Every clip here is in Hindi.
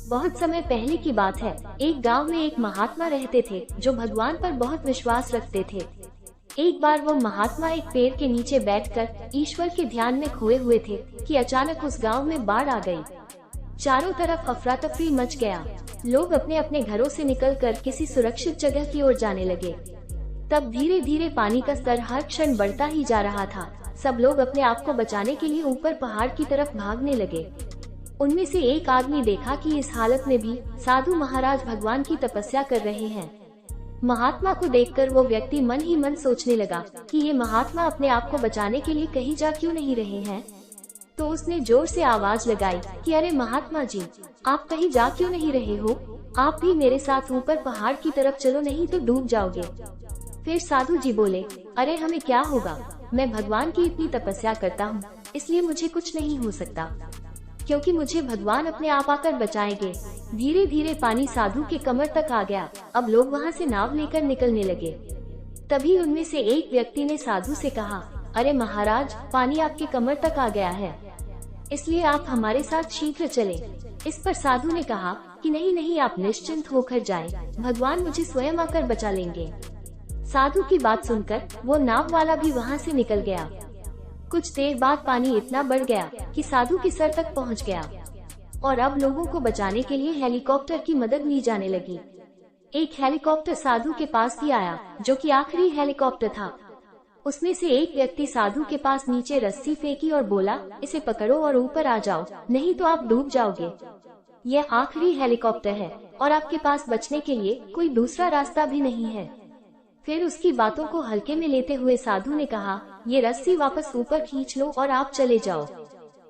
बहुत समय पहले की बात है। एक गांव में एक महात्मा रहते थे जो भगवान पर बहुत विश्वास रखते थे। एक बार वो महात्मा एक पेड़ के नीचे बैठकर ईश्वर के ध्यान में खोए हुए थे कि अचानक उस गांव में बाढ़ आ गई। चारों तरफ अफरा तफरी मच गया। लोग अपने अपने घरों से निकलकर किसी सुरक्षित जगह की ओर जाने लगे। तब धीरे धीरे पानी का स्तर हर क्षण बढ़ता ही जा रहा था। सब लोग अपने आप को बचाने के लिए ऊपर पहाड़ की तरफ भागने लगे। उनमें से एक आदमी देखा कि इस हालत में भी साधु महाराज भगवान की तपस्या कर रहे हैं। महात्मा को देखकर वो व्यक्ति मन ही मन सोचने लगा कि ये महात्मा अपने आप को बचाने के लिए कहीं जा क्यों नहीं रहे हैं। तो उसने जोर से आवाज लगाई कि अरे महात्मा जी, आप कहीं जा क्यों नहीं रहे हो? आप भी मेरे साथ ऊपर पहाड़ की तरफ चलो, नहीं तो डूब जाओगे। फिर साधु जी बोले, अरे हमें क्या होगा, मैं भगवान की इतनी तपस्या करता हूँ, इसलिए मुझे कुछ नहीं हो सकता, क्योंकि मुझे भगवान अपने आप आकर बचाएंगे। धीरे धीरे पानी साधु के कमर तक आ गया। अब लोग वहाँ से नाव लेकर निकलने लगे। तभी उनमें से एक व्यक्ति ने साधु से कहा, अरे महाराज, पानी आपके कमर तक आ गया है, इसलिए आप हमारे साथ शीघ्र चलें। इस पर साधु ने कहा कि नहीं नहीं, आप निश्चिंत होकर जाएं, भगवान मुझे स्वयं आकर बचा लेंगे। साधु की बात सुनकर वो नाव वाला भी वहाँ से निकल गया। कुछ देर बाद पानी इतना बढ़ गया कि साधु के सर तक पहुँच गया और अब लोगों को बचाने के लिए हेलीकॉप्टर की मदद ली जाने लगी। एक हेलीकॉप्टर साधु के पास भी आया, जो कि आखिरी हेलीकॉप्टर था। उसमें से एक व्यक्ति साधु के पास नीचे रस्सी फेंकी और बोला, इसे पकड़ो और ऊपर आ जाओ, नहीं तो आप डूब जाओगे। यह आखिरी हेलीकॉप्टर है और आपके पास बचने के लिए कोई दूसरा रास्ता भी नहीं है। फिर उसकी बातों को हल्के में लेते हुए साधु ने कहा, ये रस्सी वापस ऊपर खींच लो और आप चले जाओ।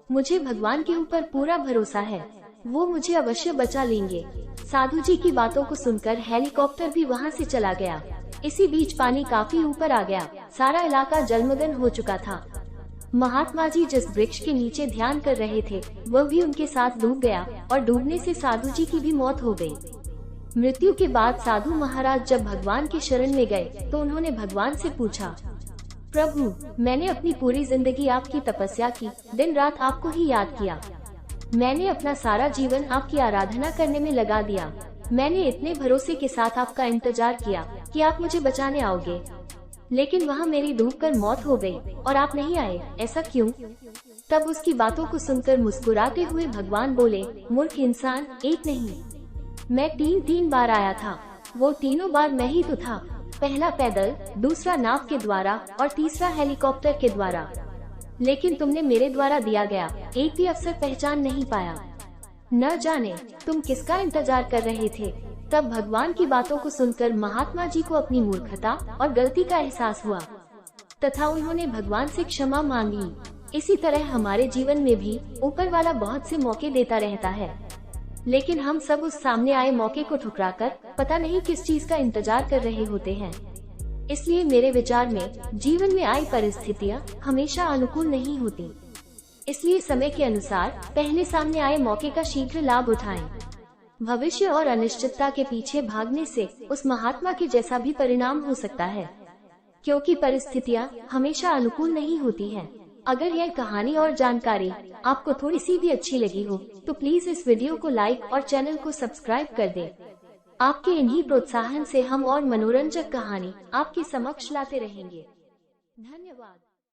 मुझे भगवान के ऊपर पूरा भरोसा है, वो मुझे अवश्य बचा लेंगे। साधु जी की बातों को सुनकर हेलीकॉप्टर भी वहाँ से चला गया। इसी बीच पानी काफी ऊपर आ गया, सारा इलाका जलमग्न हो चुका था। महात्मा जी जिस वृक्ष के नीचे ध्यान कर रहे थे, वह भी उनके साथ डूब गया और डूबने से साधु जी की भी मौत हो गई। मृत्यु के बाद साधु महाराज जब भगवान के शरण में गए तो उन्होंने भगवान से पूछा, प्रभु, मैंने अपनी पूरी जिंदगी आपकी तपस्या की, दिन रात आपको ही याद किया। मैंने अपना सारा जीवन आपकी आराधना करने में लगा दिया। मैंने इतने भरोसे के साथ आपका इंतजार किया कि आप मुझे बचाने आओगे, लेकिन वहाँ मेरी डूबकर मौत हो गई और आप नहीं आए, ऐसा क्यों? तब उसकी बातों को सुनकर मुस्कुराते हुए भगवान बोले, मूर्ख इंसान, एक नहीं, मैं तीन बार आया था। वो तीनों बार मैं ही तो था, पहला पैदल, दूसरा नाव के द्वारा और तीसरा हेलीकॉप्टर के द्वारा। लेकिन तुमने मेरे द्वारा दिया गया एक भी अवसर पहचान नहीं पाया। न जाने तुम किसका इंतजार कर रहे थे। तब भगवान की बातों को सुनकर महात्मा जी को अपनी मूर्खता और गलती का एहसास हुआ तथा उन्होंने भगवान से क्षमा मांगी। इसी तरह हमारे जीवन में भी ऊपर वाला बहुत से मौके देता रहता है, लेकिन हम सब उस सामने आए मौके को ठुकराकर पता नहीं किस चीज का इंतजार कर रहे होते हैं। इसलिए मेरे विचार में जीवन में आई परिस्थितियाँ हमेशा अनुकूल नहीं होती। इसलिए समय के अनुसार पहले सामने आए मौके का शीघ्र लाभ उठाएं। भविष्य और अनिश्चितता के पीछे भागने से उस महात्मा के जैसा भी परिणाम हो सकता है, क्योंकि परिस्थितियाँ हमेशा अनुकूल नहीं होती हैं। अगर यह कहानी और जानकारी आपको थोड़ी सी भी अच्छी लगी हो तो प्लीज इस वीडियो को लाइक और चैनल को सब्सक्राइब कर दें। आपके इन्हीं प्रोत्साहन से हम और मनोरंजक कहानी आपके समक्ष लाते रहेंगे। धन्यवाद।